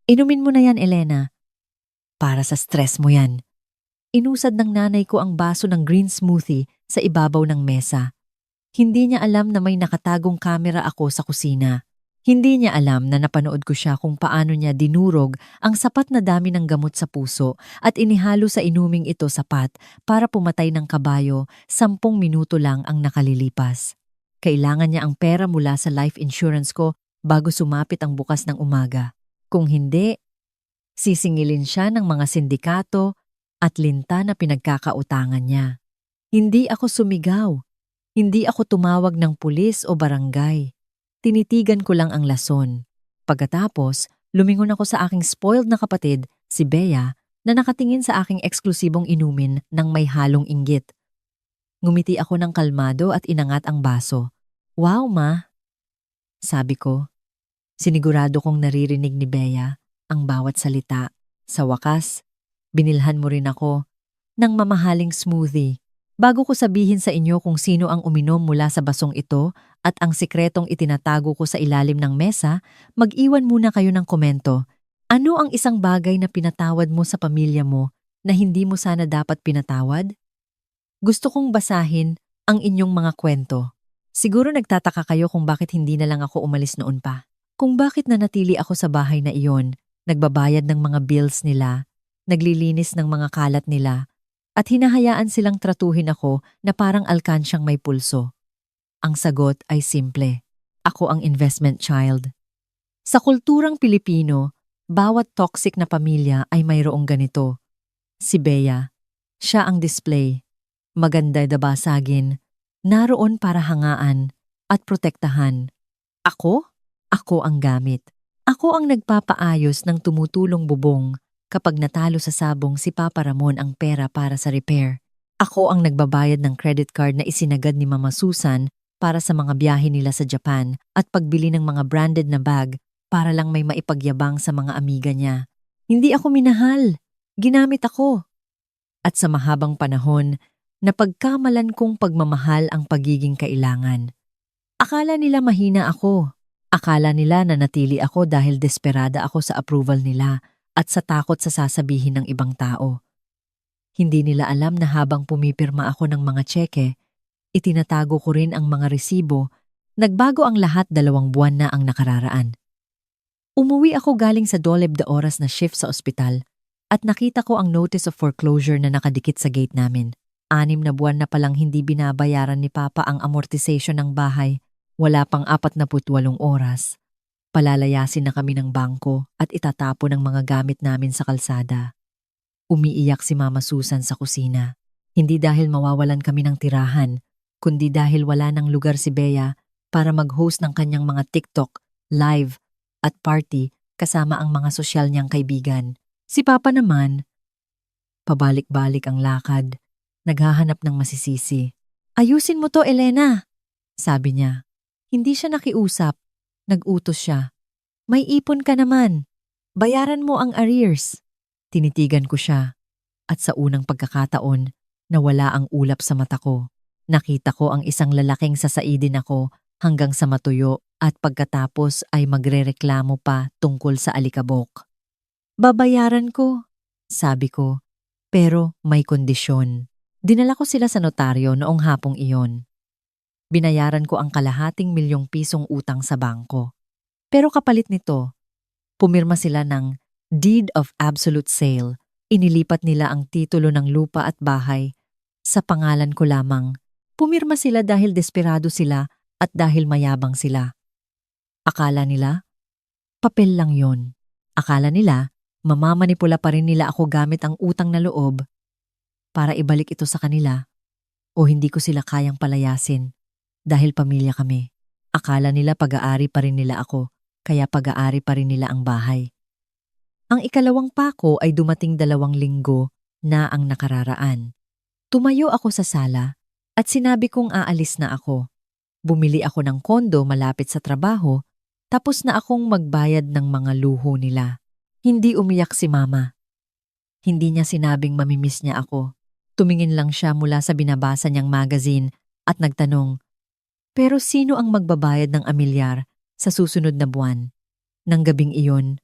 Inumin mo na yan, Elena. Para sa stress mo yan. Inusad ng nanay ko ang baso ng green smoothie sa ibabaw ng mesa. Hindi niya alam na may nakatagong kamera ako sa kusina. Hindi niya alam na napanood ko siya kung paano niya dinurog ang sapat na dami ng gamot sa puso at inihalo sa inuming ito sapat para pumatay ng kabayo, 10 minuto lang ang nakalilipas. Kailangan niya ang pera mula sa life insurance ko bago sumapit ang bukas ng umaga. Kung hindi, sisingilin siya ng mga sindikato at linta na pinagkakautangan niya. Hindi ako sumigaw. Hindi ako tumawag ng pulis o barangay. Tinitigan ko lang ang lason. Pagkatapos, lumingon ako sa aking spoiled na kapatid, si Bea, na nakatingin sa aking eksklusibong inumin ng may halong inggit. Ngumiti ako ng kalmado at inangat ang baso. "Wow, ma," sabi ko. Sinigurado kong naririnig ni Bea ang bawat salita. Sa wakas, binilhan mo rin ako ng mamahaling smoothie. Bago ko sabihin sa inyo kung sino ang uminom mula sa basong ito at ang sikretong itinatago ko sa ilalim ng mesa, mag-iwan muna kayo ng komento. Ano ang isang bagay na pinatawad mo sa pamilya mo na hindi mo sana dapat pinatawad? Gusto kong basahin ang inyong mga kwento. Siguro nagtataka kayo kung bakit hindi na lang ako umalis noon pa. Kung bakit nanatili ako sa bahay na iyon, nagbabayad ng mga bills nila, naglilinis ng mga kalat nila, at hinahayaan silang tratuhin ako na parang alkansyang may pulso. Ang sagot ay simple. Ako ang investment child. Sa kulturang Pilipino, bawat toxic na pamilya ay mayroong ganito. Si Bea, siya ang display. Maganda na basagin, naroon para hangaan at protektahan. Ako? Ako ang gamit. Ako ang nagpapaayos ng tumutulong bubong kapag natalo sa sabong si Papa Ramon ang pera para sa repair. Ako ang nagbabayad ng credit card na isinagad ni Mama Susan para sa mga biyahe nila sa Japan at pagbili ng mga branded na bag para lang may maipagyabang sa mga amiga niya. Hindi ako minahal. Ginamit ako. At sa mahabang panahon, napagkamalan kong pagmamahal ang pagiging kailangan. Akala nila mahina ako. Akala nila na natili ako dahil desperada ako sa approval nila at sa takot sa sasabihin ng ibang tao. Hindi nila alam na habang pumipirma ako ng mga tseke, itinatago ko rin ang mga resibo, nagbago ang lahat 2 buwan na ang nakararaan. Umuwi ako galing sa 12 na oras na shift sa ospital at nakita ko ang notice of foreclosure na nakadikit sa gate namin. 6 na buwan na palang hindi binabayaran ni Papa ang amortization ng bahay, wala pang 48 oras. Palalayasin na kami ng bangko at itatapon ang mga gamit namin sa kalsada. Umiiyak si Mama Susan sa kusina. Hindi dahil mawawalan kami ng tirahan, kundi dahil wala ng lugar si Bea para mag-host ng kanyang mga TikTok, live, at party kasama ang mga sosyal niyang kaibigan. Si Papa naman, pabalik-balik ang lakad, naghahanap ng masisisi. "Ayusin mo to, Elena," sabi niya. Hindi siya nakiusap. Nag-utos siya. "May ipon ka naman. Bayaran mo ang arrears." Tinitigan ko siya. At sa unang pagkakataon, nawala ang ulap sa mata ko. Nakita ko ang isang lalaking sasaidin ako hanggang sa matuyo at pagkatapos ay magrereklamo pa tungkol sa alikabok. "Babayaran ko," sabi ko, pero may kondisyon. Dinala ko sila sa notaryo noong hapong iyon. Binayaran ko ang ₱250,000 utang sa bangko. Pero kapalit nito, pumirma sila ng Deed of Absolute Sale. Inilipat nila ang titulo ng lupa at bahay sa pangalan ko lamang. Pumirma sila dahil desperado sila at dahil mayabang sila. Akala nila, papel lang yon. Akala nila, mamamanipula pa rin nila ako gamit ang utang na loob para ibalik ito sa kanila o hindi ko sila kayang palayasin. Dahil pamilya kami. Akala nila pag-aari pa rin nila ako, kaya pag-aari pa rin nila ang bahay. Ang ikalawang pako ay dumating 2 linggo na ang nakararaan. Tumayo ako sa sala at sinabi kong aalis na ako. Bumili ako ng kondo malapit sa trabaho, tapos na akong magbayad ng mga luho nila. Hindi umiyak si Mama. Hindi niya sinabing mamimiss niya ako. Tumingin lang siya mula sa binabasa niyang magazine at nagtanong, "Pero sino ang magbabayad ng amilyar sa susunod na buwan?" Nang gabing iyon,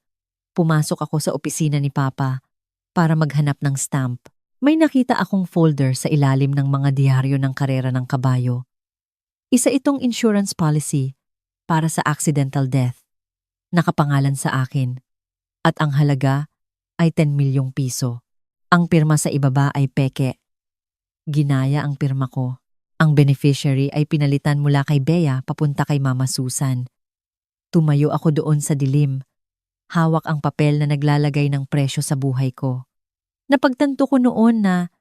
Pumasok ako sa opisina ni Papa para maghanap ng stamp. May nakita akong folder sa ilalim ng mga diaryo ng karera ng kabayo. Isa itong insurance policy para sa accidental death. Nakapangalan sa akin. At ang halaga ay 10 milyong piso. Ang pirma sa ibaba ay peke. Ginaya ang pirma ko. Ang beneficiary ay pinalitan mula kay Bea papunta kay Mama Susan. Tumayo ako doon sa dilim. Hawak ang papel na naglalagay ng presyo sa buhay ko. Napagtanto ko noon na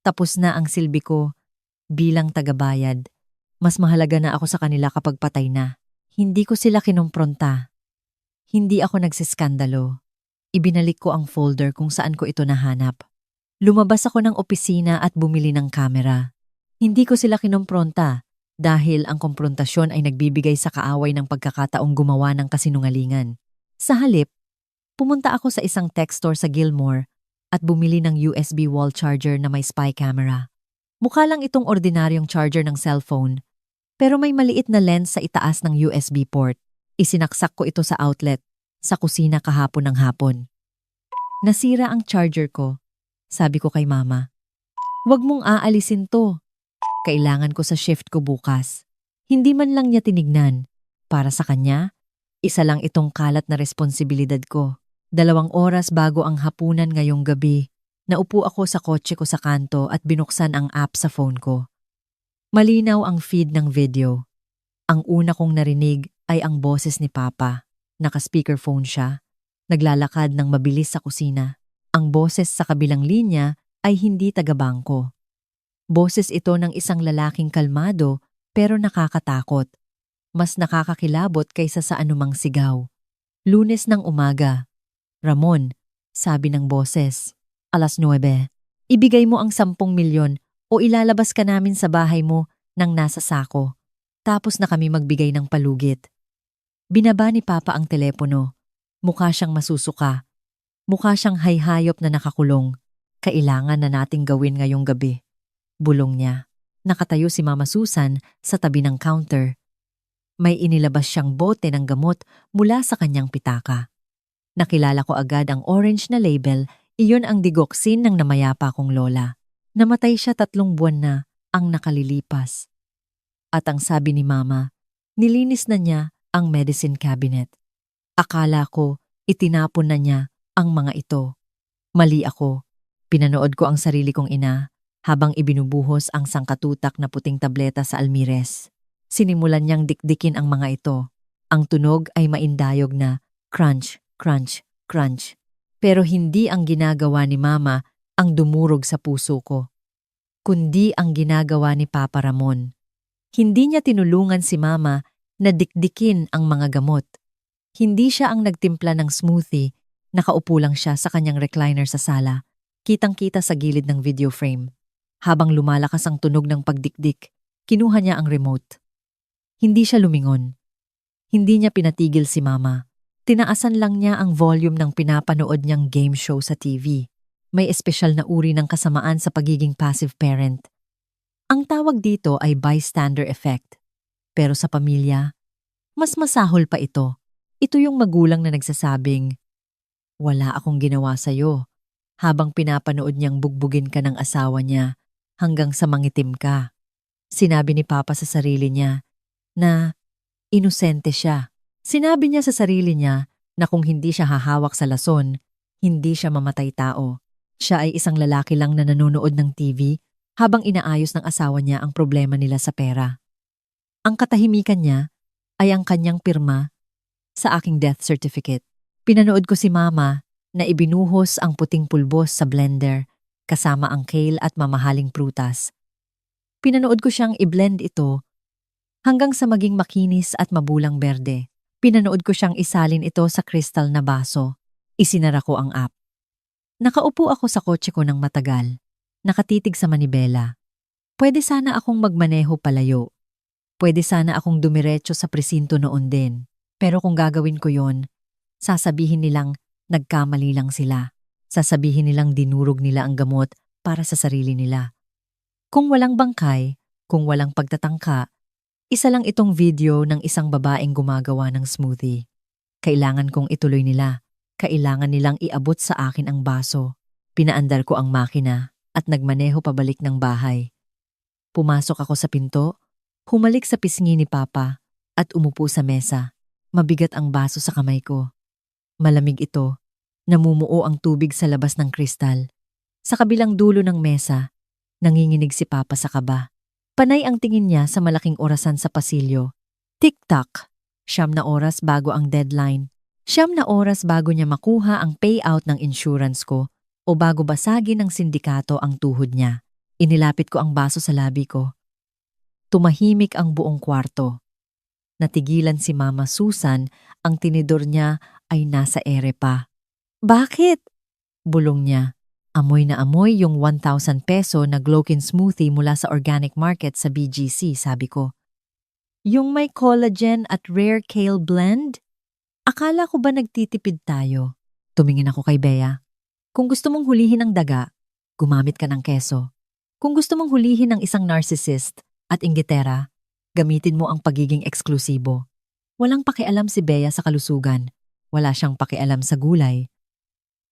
tapos na ang silbi ko bilang tagabayad. Mas mahalaga na ako sa kanila kapag patay na. Hindi ko sila kinumpronta. Hindi ako nagsiskandalo. Ibinalik ko ang folder kung saan ko ito nahanap. Lumabas ako ng opisina at bumili ng kamera. Hindi ko sila kinumpronta dahil ang komprontasyon ay nagbibigay sa kaaway ng pagkakataong gumawa ng kasinungalingan. Sa halip, pumunta ako sa isang tech store sa Gilmore at bumili ng USB wall charger na may spy camera. Mukha lang itong ordinaryong charger ng cellphone, pero may maliit na lens sa itaas ng USB port. Isinaksak ko ito sa outlet, sa kusina kahapon ng hapon. Nasira ang charger ko. Sabi ko kay Mama, "Huwag mong aalisin to. Kailangan ko sa shift ko bukas." Hindi man lang niya tinignan. Para sa kanya, isa lang itong kalat na responsibilidad ko. 2 oras bago ang hapunan ngayong gabi, naupo ako sa kotse ko sa kanto at binuksan ang app sa phone ko. Malinaw ang feed ng video. Ang una kong narinig ay ang boses ni Papa. Naka-speakerphone siya. Naglalakad ng mabilis sa kusina. Ang boses sa kabilang linya ay hindi taga-bangko. Boses ito ng isang lalaking kalmado pero nakakatakot. Mas nakakakilabot kaysa sa anumang sigaw. Lunes ng umaga. "Ramon," sabi ng boses, "9:00. Ibigay mo ang 10 milyon o ilalabas ka namin sa bahay mo nang nasa sako. Tapos na kami magbigay ng palugit." Binaba ni Papa ang telepono. Mukha siyang masusuka. Mukha siyang hayhayop na nakakulong. "Kailangan na nating gawin ngayong gabi." Bulong niya. Nakatayo si Mama Susan sa tabi ng counter. May inilabas siyang bote ng gamot mula sa kanyang pitaka. Nakilala ko agad ang orange na label, iyon ang digoxin ng namayapa kong lola. Namatay siya 3 buwan na ang nakalilipas. At ang sabi ni Mama, nilinis na niya ang medicine cabinet. Akala ko itinapon na niya ang mga ito. Mali ako. Pinanood ko ang sarili kong ina habang ibinubuhos ang sangkatutak na puting tableta sa almires. Sinimulan niyang dikdikin ang mga ito. Ang tunog ay maindayog na crunch, crunch, crunch. Pero hindi ang ginagawa ni Mama ang dumurog sa puso ko, kundi ang ginagawa ni Papa Ramon. Hindi niya tinulungan si Mama na dikdikin ang mga gamot. Hindi siya ang nagtimpla ng smoothie, nakaupo lang siya sa kanyang recliner sa sala, kitang-kita sa gilid ng video frame. Habang lumalakas ang tunog ng pagdikdik, kinuha niya ang remote. Hindi siya lumingon. Hindi niya pinatigil si Mama. Tinaasan lang niya ang volume ng pinapanood niyang game show sa TV. May espesyal na uri ng kasamaan sa pagiging passive parent. Ang tawag dito ay bystander effect. Pero sa pamilya, mas masahol pa ito. Ito yung magulang na nagsasabing, "Wala akong ginawa sa'yo," habang pinapanood niyang bugbugin ka ng asawa niya hanggang sa mangitim ka. Sinabi ni Papa sa sarili niya na inosente siya. Sinabi niya sa sarili niya na kung hindi siya hahawak sa lason, hindi siya mamatay tao. Siya ay isang lalaki lang na nanonood ng TV habang inaayos ng asawa niya ang problema nila sa pera. Ang katahimikan niya ay ang kanyang pirma sa aking death certificate. Pinanood ko si Mama na ibinuhos ang puting pulbos sa blender kasama ang kale at mamahaling prutas. Pinanood ko siyang i-blend ito hanggang sa maging makinis at mabulang berde. Pinanood ko siyang isalin ito sa kristal na baso. Isinara ko ang app. Nakaupo ako sa kotse ko ng matagal. Nakatitig sa manibela. Pwede sana akong magmaneho palayo. Pwede sana akong dumiretso sa presinto noon din. Pero kung gagawin ko yon, sasabihin nilang nagkamali lang sila. Sasabihin nilang dinurog nila ang gamot para sa sarili nila. Kung walang bangkay, kung walang pagtatangka, isa lang itong video ng isang babaeng gumagawa ng smoothie. Kailangan kong ituloy nila. Kailangan nilang iabot sa akin ang baso. Pinaandar ko ang makina at nagmaneho pabalik ng bahay. Pumasok ako sa pinto, humalik sa pisngi ni Papa at umupo sa mesa. Mabigat ang baso sa kamay ko. Malamig ito. Namumuo ang tubig sa labas ng kristal. Sa kabilang dulo ng mesa, nanginginig si Papa sa kaba. Panay ang tingin niya sa malaking orasan sa pasilyo. Tik-tak. 9 oras bago ang deadline. 9 oras bago niya makuha ang payout ng insurance ko o bago basagin ng sindikato ang tuhod niya. Inilapit ko ang baso sa labi ko. Tumahimik ang buong kwarto. Natigilan si Mama Susan, ang tinidor niya ay nasa ere pa. Bakit? Bulong niya. Amoy na amoy yung 1,000 peso na Glokin smoothie mula sa organic market sa BGC, sabi ko. Yung may collagen at rare kale blend? Akala ko ba nagtitipid tayo? Tumingin ako kay Bea. Kung gusto mong hulihin ang daga, gumamit ka ng keso. Kung gusto mong hulihin ng isang narcissist at inggitera, gamitin mo ang pagiging eksklusibo. Walang pakialam si Bea sa kalusugan. Wala siyang pakialam sa gulay.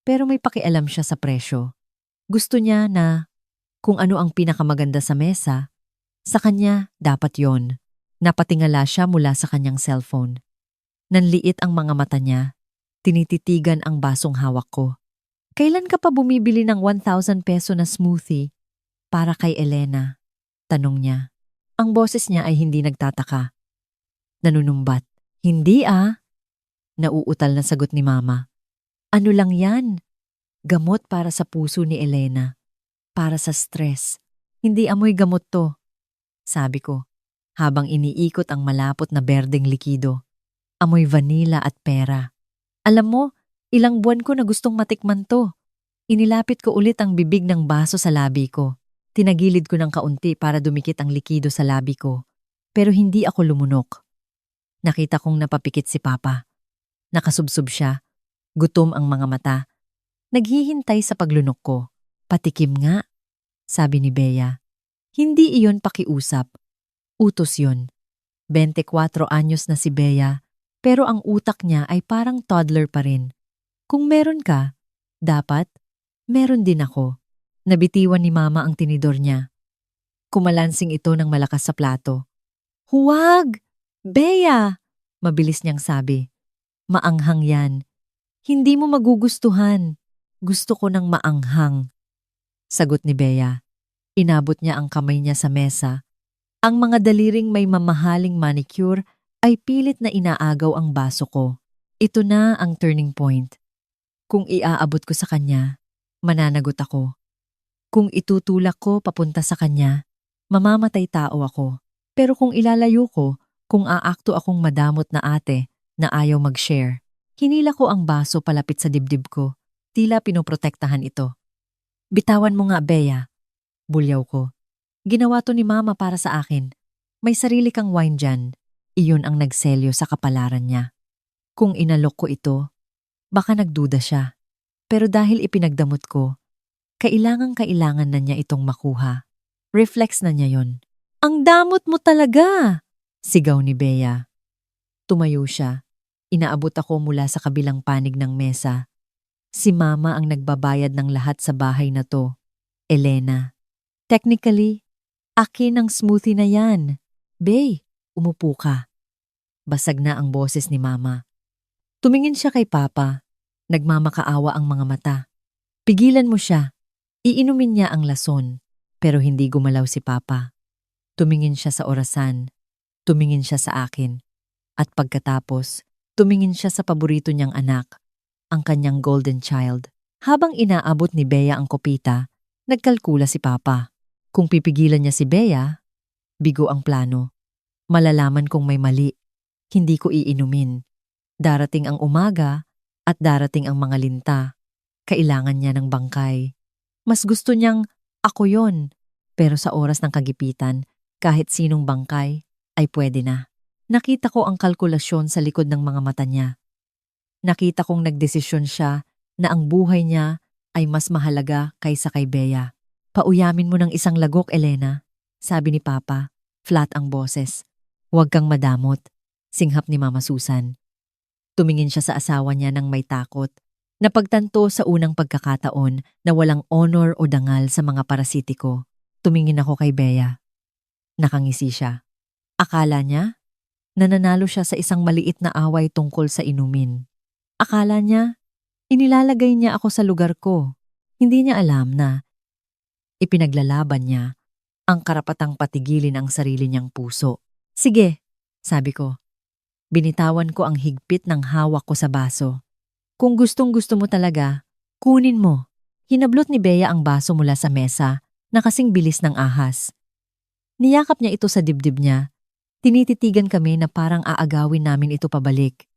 Pero may pakialam siya sa presyo. Gusto niya na kung ano ang pinakamaganda sa mesa, sa kanya dapat yon. Napatingala siya mula sa kanyang cellphone. Nanliit ang mga mata niya. Tinititigan ang basong hawak ko. Kailan ka pa bumibili ng 1,000 peso na smoothie para kay Elena? Tanong niya. Ang boses niya ay hindi nagtataka. Nanunumbat. Hindi Nauutal na sagot ni Mama. Ano lang yan? Gamot para sa puso ni Elena. Para sa stress. Hindi amoy gamot to. Sabi ko, habang iniikot ang malapot na berdeng likido. Amoy vanilla at pera. Alam mo, ilang buwan ko na gustong matikman to. Inilapit ko ulit ang bibig ng baso sa labi ko. Tinagilid ko ng kaunti para dumikit ang likido sa labi ko. Pero hindi ako lumunok. Nakita kong napapikit si Papa. Nakasubsob siya. Gutom ang mga mata. Naghihintay sa paglunok ko. Patikim nga, sabi ni Bea. Hindi iyon pakiusap. Utos yun. 24 anyos na si Bea, pero ang utak niya ay parang toddler pa rin. Kung meron ka, dapat, meron din ako. Nabitiwan ni Mama ang tinidor niya. Kumalansing ito ng malakas sa plato. Huwag! Bea! Mabilis niyang sabi. Maanghang yan. Hindi mo magugustuhan. Gusto ko ng maanghang. Sagot ni Bea. Inabot niya ang kamay niya sa mesa. Ang mga daliring may mamahaling manicure ay pilit na inaagaw ang baso ko. Ito na ang turning point. Kung iaabot ko sa kanya, mananagot ako. Kung itutulak ko papunta sa kanya, mamamatay tao ako. Pero kung ilalayo ko, kung aakto akong madamot na ate na ayaw mag-share, hinila ko ang baso palapit sa dibdib ko. Tila pinoprotektahan ito. Bitawan mo nga, Bea. Bulyaw ko. Ginawa to ni Mama para sa akin. May sarili kang wine dyan. Iyon ang nagselyo sa kapalaran niya. Kung inalok ko ito, baka nagduda siya. Pero dahil ipinagdamot ko, kailangan na niya itong makuha. Reflex na niya yon. Ang damot mo talaga! Sigaw ni Bea. Tumayo siya. Inaabot ako mula sa kabilang panig ng mesa. Si Mama ang nagbabayad ng lahat sa bahay na to. Elena. Technically, akin ang smoothie na yan. Bey, umupo ka. Basag na ang boses ni Mama. Tumingin siya kay Papa. Nagmamakaawa ang mga mata. Pigilan mo siya. Iinumin niya ang lason. Pero hindi gumalaw si Papa. Tumingin siya sa orasan. Tumingin siya sa akin. At pagkatapos, tumingin siya sa paborito niyang anak, ang kanyang golden child. Habang inaabot ni Bea ang kopita, nagkalkula si Papa. Kung pipigilan niya si Bea, bigo ang plano. Malalaman kong may mali. Hindi ko iinumin. Darating ang umaga at darating ang mga linta. Kailangan niya ng bangkay. Mas gusto niyang ako yon. Pero sa oras ng kagipitan, kahit sinong bangkay, ay pwede na. Nakita ko ang kalkulasyon sa likod ng mga mata niya. Nakita kong nagdesisyon siya na ang buhay niya ay mas mahalaga kaysa kay Bea. Pauyamin mo ng isang lagok, Elena, sabi ni Papa, flat ang boses. Huwag kang madamot, singhap ni Mama Susan. Tumingin siya sa asawa niya ng may takot. Napagtanto sa unang pagkakataon na walang honor o dangal sa mga parasitiko. Tumingin ako kay Bea. Nakangisi siya. Akala niya, nananalo siya sa isang maliit na away tungkol sa inumin. Akala niya, inilalagay niya ako sa lugar ko. Hindi niya alam na ipinaglalaban niya ang karapatang patigilin ang sarili niyang puso. Sige, sabi ko. Binitawan ko ang higpit ng hawak ko sa baso. Kung gustong-gusto mo talaga, kunin mo. Hinablot ni Bea ang baso mula sa mesa na kasing bilis ng ahas. Niyakap niya ito sa dibdib niya. Tinititigan kami na parang aagawin namin ito pabalik.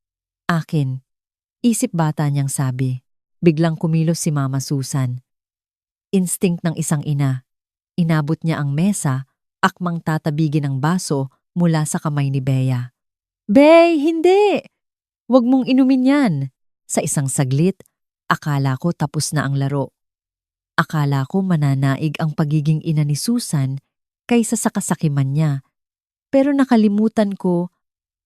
Akin. Isip bata niyang sabi. Biglang kumilos si Mama Susan. Instinct ng isang ina. Inabot niya ang mesa, akmang tatabigin ang baso mula sa kamay ni Bea. Bey, hindi! Huwag mong inumin yan. Sa isang saglit, akala ko tapos na ang laro. Akala ko mananaig ang pagiging ina ni Susan kaysa sa kasakiman niya. Pero nakalimutan ko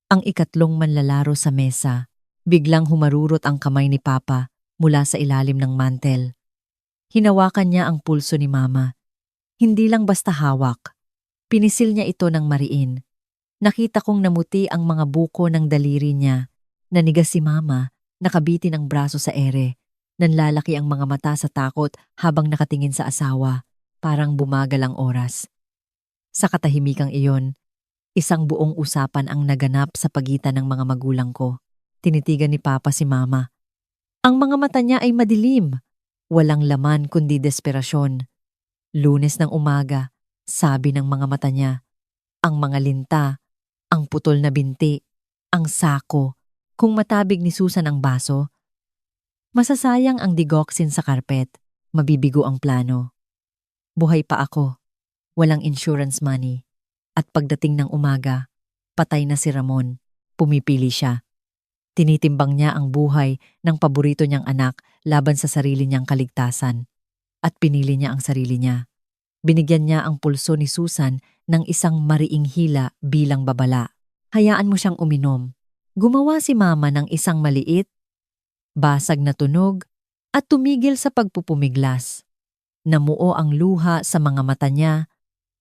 ang ikatlong manlalaro sa mesa. Biglang humarurot ang kamay ni Papa mula sa ilalim ng mantel. Hinawakan niya ang pulso ni Mama. Hindi lang basta hawak. Pinisil niya ito ng mariin. Nakita kong namuti ang mga buko ng daliri niya. Nanigas si Mama. Nakabitin ang braso sa ere. Nanlalaki ang mga mata sa takot habang nakatingin sa asawa. Parang bumagal ang oras. Sa katahimikang iyon, isang buong usapan ang naganap sa pagitan ng mga magulang ko. Tinitigan ni Papa si Mama. Ang mga mata niya ay madilim. Walang laman kundi desperasyon. Lunes ng umaga, sabi ng mga mata niya. Ang mga linta, ang putol na binti, ang sako. Kung matabig ni Susan ang baso, masasayang ang digoxin sa karpet, mabibigo ang plano. Buhay pa ako, walang insurance money, at pagdating ng umaga, patay na si Ramon, pumipili siya. Tinitimbang niya ang buhay ng paborito niyang anak laban sa sarili niyang kaligtasan, at pinili niya ang sarili niya. Binigyan niya ang pulso ni Susan ng isang mariing hila bilang babala. Hayaan mo siyang uminom. Gumawa si Mama ng isang maliit, basag na tunog at tumigil sa pagpupumiglas. Namuo ang luha sa mga mata niya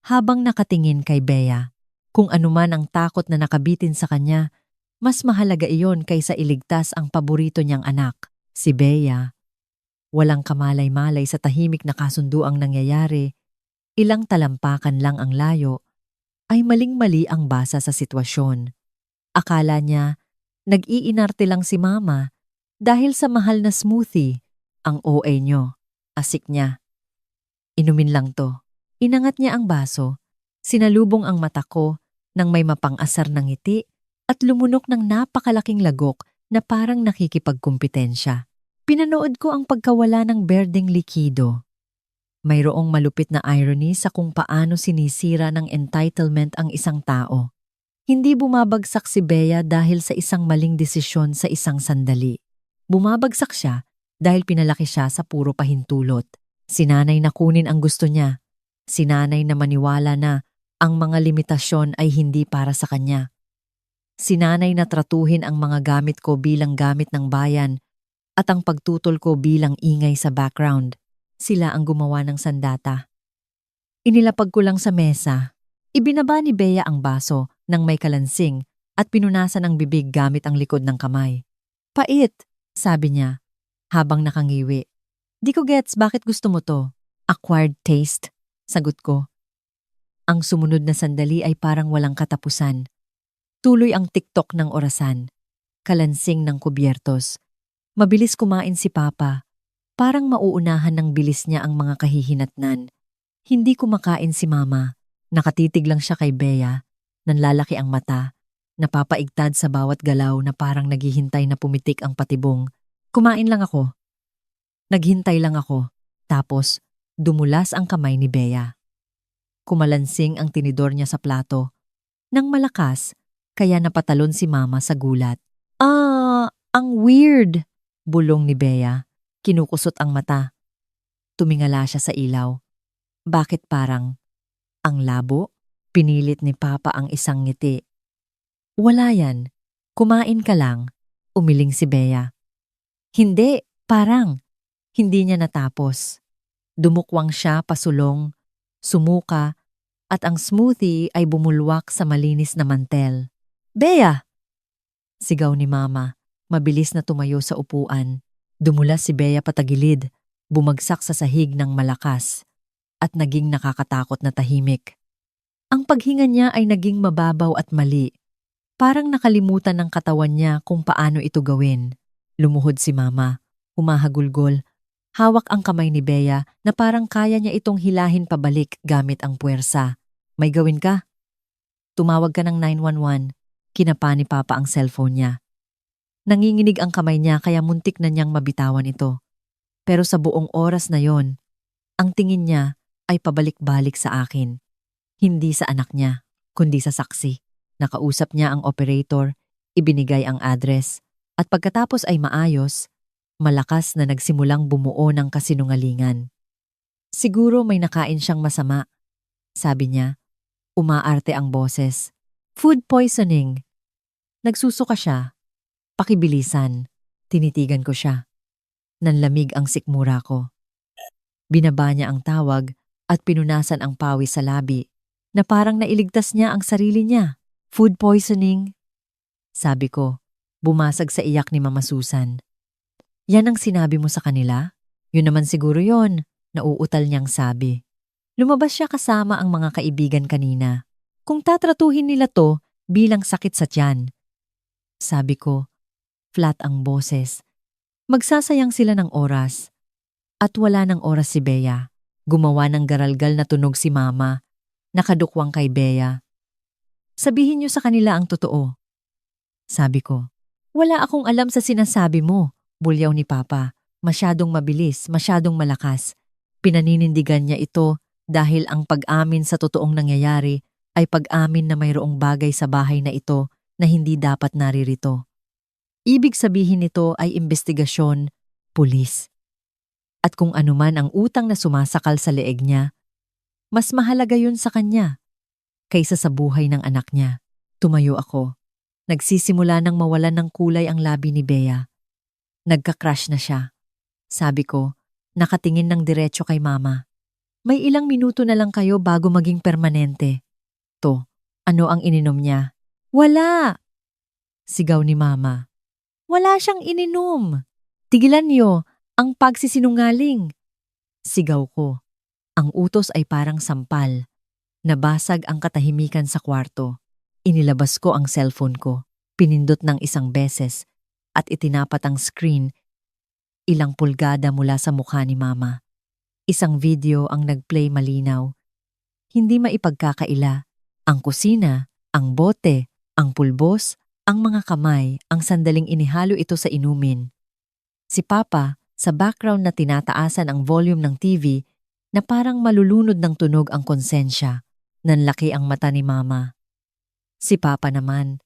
habang nakatingin kay Bea. Kung anuman ang takot na nakabitin sa kanya, mas mahalaga iyon kaysa iligtas ang paborito niyang anak, si Bea. Walang kamalay-malay sa tahimik na kasunduang nangyayari, ilang talampakan lang ang layo, ay maling-mali ang basa sa sitwasyon. Akala niya, nag-iinarte lang si Mama dahil sa mahal na smoothie, ang OA niyo, asik niya. Inumin lang to. Inangat niya ang baso, sinalubong ang mata ko nang may mapang-asar ng ngiti at lumunok ng napakalaking lagok na parang nakikipagkumpetensya. Pinanood ko ang pagkawala ng berdeng likido. Mayroong malupit na irony sa kung paano sinisira ng entitlement ang isang tao. Hindi bumabagsak si Bea dahil sa isang maling desisyon sa isang sandali. Bumabagsak siya dahil pinalaki siya sa puro pahintulot. Sinanay na kunin ang gusto niya. Sinanay na maniwala na ang mga limitasyon ay hindi para sa kanya. Sinanay na tratuhin ang mga gamit ko bilang gamit ng bayan at ang pagtutol ko bilang ingay sa background. Sila ang gumawa ng sandata. Inilapag ko lang sa mesa. Ibinaba ni Bea ang baso nang may kalansing at pinunasan ang bibig gamit ang likod ng kamay. Pait, sabi niya, habang nakangiwi. Di ko gets bakit gusto mo to. Acquired taste, sagot ko. Ang sumunod na sandali ay parang walang katapusan. Tuloy ang tiktok ng orasan. Kalansing ng kubyertos. Mabilis kumain si Papa. Parang mauunahan ng bilis niya ang mga kahihinatnan. Hindi kumakain si Mama. Nakatitig lang siya kay Bea. Nanlalaki ang mata. Napapaigtad sa bawat galaw na parang naghihintay na pumitik ang patibong. Kumain lang ako. Naghintay lang ako. Tapos, dumulas ang kamay ni Bea. Kumalansing ang tinidor niya sa plato. Nang malakas, kaya napatalon si Mama sa gulat. Ang weird! Bulong ni Bea. Kinukusot ang mata. Tumingala siya sa ilaw. Bakit parang ang labo? Pinilit ni Papa ang isang ngiti. Wala yan. Kumain ka lang. Umiling si Bea. Hindi, Parang hindi niya natapos. Dumukwang siya pasulong, sumuka, at ang smoothie ay bumulwak sa malinis na mantel. "Bea!" Sigaw ni Mama. Mabilis na tumayo sa upuan. Dumulas si Bea patagilid, bumagsak sa sahig ng malakas, at naging nakakatakot na tahimik. Ang paghinga niya ay naging mababaw at mali. Parang nakalimutan ng katawan niya kung paano ito gawin. Lumuhod si Mama, humahagulgol. Hawak ang kamay ni Bea na parang kaya niya itong hilahin pabalik gamit ang puwersa. "May gawin ka?" "Tumawag ka ng 911. Kinapa ni Papa ang cellphone niya. Nanginginig ang kamay niya kaya muntik na niyang mabitawan ito. Pero sa buong oras na yon, ang tingin niya ay pabalik-balik sa akin. Hindi sa anak niya, kundi sa saksi. Nakausap niya ang operator, ibinigay ang address, at pagkatapos ay maayos, malakas na nagsimulang bumuo ng kasinungalingan. "Siguro may nakain siyang masama," sabi niya. Umaarte ang boses. "Food poisoning." Nagsusuka siya. Pakibilisan. Tinitigan ko siya. Nanlamig ang sikmura ko. Binaba niya ang tawag at pinunasan ang pawis sa labi na parang nailigtas niya ang sarili niya. "Food poisoning," sabi ko. Bumasag sa iyak ni Mama Susan. "Yan ang sinabi mo sa kanila?" "Yun naman siguro yon," nauutal niyang sabi. Lumabas siya kasama ang mga kaibigan kanina. "Kung tatratuhin nila to bilang sakit sa tiyan," sabi ko. Flat ang boses. Magsasayang sila ng oras. At wala ng oras si Bea. Gumawa ng garalgal na tunog si Mama. Nakadukwang kay Bea. "Sabihin niyo sa kanila ang totoo," sabi ko. "Wala akong alam sa sinasabi mo," bulyaw ni Papa. Masyadong mabilis, masyadong malakas. Pinaninindigan niya ito dahil ang pag-amin sa totoong nangyayari ay pag-amin na mayroong bagay sa bahay na ito na hindi dapat naririto. Ibig sabihin nito ay investigasyon, pulis. At kung anuman ang utang na sumasakal sa leeg niya, mas mahalaga yun sa kanya kaysa sa buhay ng anak niya. Tumayo ako. Nagsisimula nang mawalan ng kulay ang labi ni Bea. Nagka-crush na siya. Sabi ko, nakatingin ng diretso kay Mama. "May ilang minuto na lang kayo bago maging permanente." "To, ano ang ininom niya?" "Wala!" sigaw ni Mama. "Wala siyang ininom. Tigilan niyo ang pagsisinungaling," sigaw ko. Ang utos ay parang sampal. Nabasag ang katahimikan sa kwarto. Inilabas ko ang cellphone ko. Pinindot ng isang beses at itinapat ang screen ilang pulgada mula sa mukha ni Mama. Isang video ang nagplay malinaw. Hindi maipagkakaila. Ang kusina, ang bote, ang pulbos, ang mga kamay, ang sandaling inihalo ito sa inumin. Si Papa, sa background na tinataasan ang volume ng TV na parang malulunod ng tunog ang konsensya. Nanlaki ang mata ni Mama. Si Papa naman,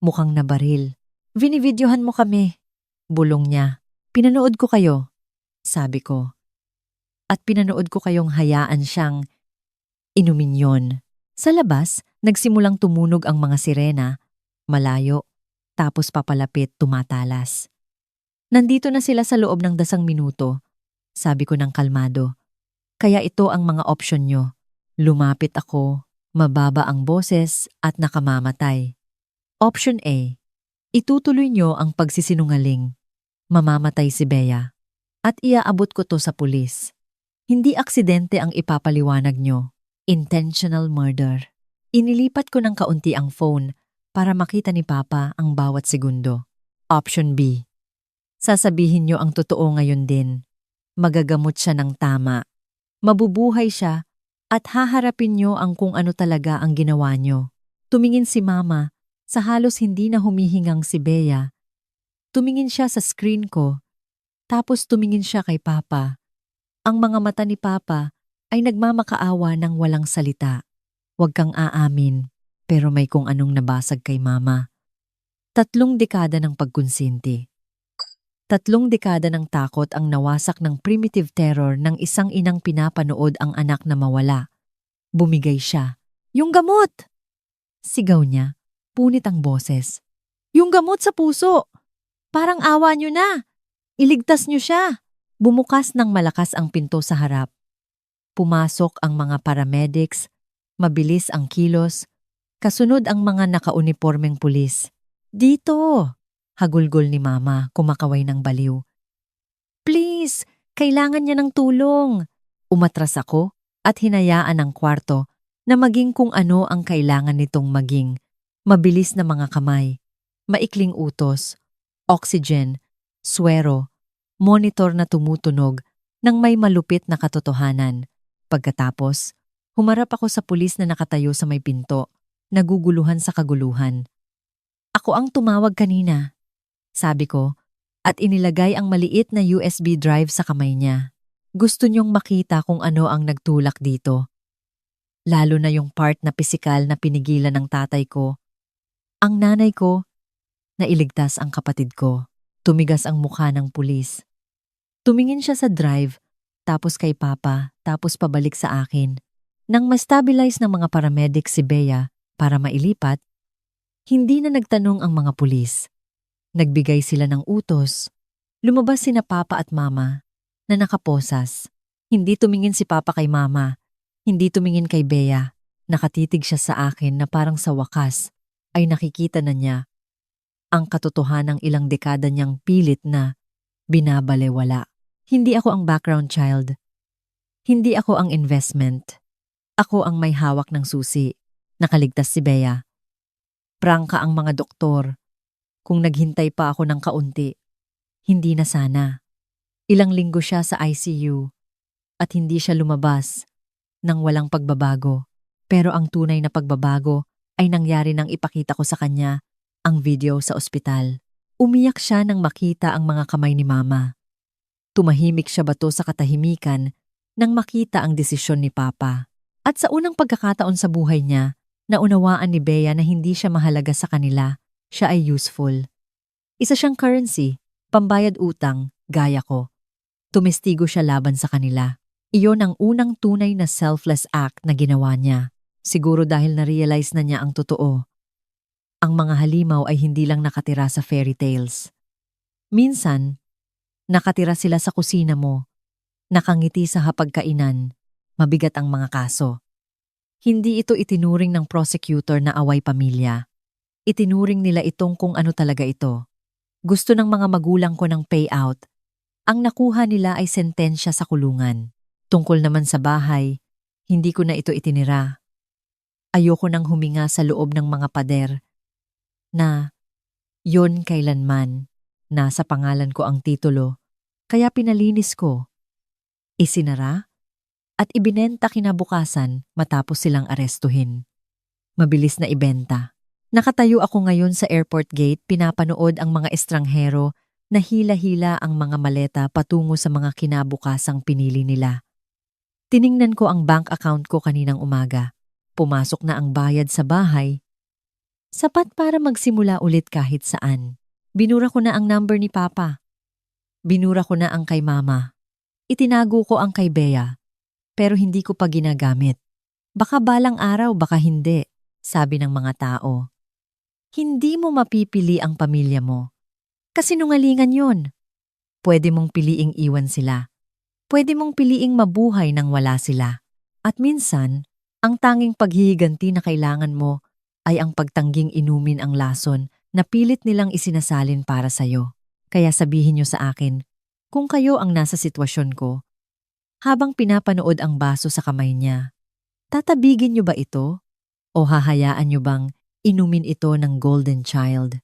mukhang nabaril. "Vinivideohan mo kami," bulong niya. "Pinanood ko kayo," sabi ko. "At pinanood ko kayong hayaan siyang inumin yon." Sa labas, nagsimulang tumunog ang mga sirena, malayo, tapos papalapit, tumatalas. "Nandito na sila sa loob ng 10 minuto," sabi ko ng kalmado. "Kaya ito ang mga opsyon nyo." Lumapit ako, mababa ang boses at nakamamatay. Option A, itutuloy nyo ang pagsisinungaling. Mamamatay si Bea. At iaabot ko to sa pulis. Hindi aksidente ang ipapaliwanag nyo. Intentional murder. Inilipat ko ng kaunti ang phone para makita ni Papa ang bawat segundo. Option B, sasabihin nyo ang totoo ngayon din. Magagamot siya ng tama. Mabubuhay siya at haharapin nyo ang kung ano talaga ang ginawa nyo. Tumingin si Mama sa halos hindi na humihingang si Bea. Tumingin siya sa screen ko, tapos tumingin siya kay Papa. Ang mga mata ni Papa ay nagmamakaawa ng walang salita. "Huwag kang aamin," pero may kung anong nabasag kay Mama. 3 dekada ng pagkonsinti. 3 dekada ng takot ang nawasak ng primitive terror ng isang inang pinapanood ang anak na mawala. Bumigay siya. "Yung gamot!" sigaw niya. Punit ang boses. "Yung gamot sa puso! Parang awa niyo na! Iligtas niyo siya! Bumukas ng malakas ang pinto sa harap. Pumasok ang mga paramedics, mabilis ang kilos, kasunod ang mga nakaunipormeng pulis. Dito! Hagulgol ni Mama, kumakaway ng baliw. Please! Kailangan niya ng tulong! Umatras ako at hinayaan ang kwarto na maging kung ano ang kailangan nitong maging. Mabilis na mga kamay, maikling utos, oxygen, swero, monitor na tumutunog ng may malupit na katotohanan. Pagkatapos, humarap ako sa pulis na nakatayo sa may pinto, naguguluhan sa kaguluhan. Ako ang tumawag kanina, sabi ko, at inilagay ang maliit na USB drive sa kamay niya. Gusto niyong makita kung ano ang nagtulak dito. Lalo na yung part na pisikal na pinigilan ng tatay ko. Ang nanay ko, nailigtas ang kapatid ko. Tumigas ang mukha ng pulis. Tumingin siya sa drive, tapos kay Papa, tapos pabalik sa akin. Nang ma-stabilize ng mga paramedic si Bea para mailipat, hindi na nagtanong ang mga pulis. Nagbigay sila ng utos. Lumabas sina Papa at Mama na nakaposas. Hindi tumingin si Papa kay Mama. Hindi tumingin kay Bea. Nakatitig siya sa akin na parang sa wakas ay nakikita na niya ang katotohanang ilang dekada niyang pilit na binabalewala. Hindi ako ang background child. Hindi ako ang investment. Ako ang may hawak ng susi. Nakaligtas si Bea. Prangka ang mga doktor. Kung naghintay pa ako ng kaunti, hindi na sana. Ilang linggo siya sa ICU at hindi siya lumabas nang walang pagbabago. Pero ang tunay na pagbabago ay nangyari nang ipakita ko sa kanya ang video sa ospital. Umiyak siya nang makita ang mga kamay ni Mama. Tumahimik siya bato sa katahimikan nang makita ang desisyon ni Papa. At sa unang pagkakataon sa buhay niya, naunawaan ni Bea na hindi siya mahalaga sa kanila, siya ay useful. Isa siyang currency, pambayad utang, gaya ko. Tumestigo siya laban sa kanila. Iyon ang unang tunay na selfless act na ginawa niya. Siguro dahil na-realize na niya ang totoo. Ang mga halimaw ay hindi lang nakatira sa fairy tales. Minsan, nakatira sila sa kusina mo, nakangiti sa hapagkainan, mabigat ang mga kaso. Hindi ito itinuring ng prosecutor na away pamilya. Itinuring nila itong kung ano talaga ito. Gusto ng mga magulang ko ng payout. Ang nakuha nila ay sentensya sa kulungan. Tungkol naman sa bahay, hindi ko na ito itinira. Ayoko nang huminga sa loob ng mga pader na yon kailanman nasa pangalan ko ang titulo, kaya pinalinis ko. Isinara at ibinenta kinabukasan matapos silang arestuhin. Mabilis na ibenta. Nakatayo ako ngayon sa airport gate, pinapanood ang mga estranghero na hila-hila ang mga maleta patungo sa mga kinabukasang pinili nila. Tiningnan ko ang bank account ko kaninang umaga. Pumasok na ang bayad sa bahay. Sapat para magsimula ulit kahit saan. Binura ko na ang number ni Papa. Binura ko na ang kay Mama. Itinago ko ang kay Bea. Pero hindi ko pa ginagamit. Baka balang araw, baka hindi, sabi ng mga tao. Hindi mo mapipili ang pamilya mo. Kasinungalingan yun. Pwede mong piliing iwan sila. Pwede mong piliing mabuhay nang wala sila. At minsan, ang tanging paghihiganti na kailangan mo ay ang pagtangging inumin ang lason na pilit nilang isinasalin para sa'yo. Kaya sabihin niyo sa akin, kung kayo ang nasa sitwasyon ko, habang pinapanood ang baso sa kamay niya, tatabigin niyo ba ito? O hahayaan niyo bang inumin ito ng golden child?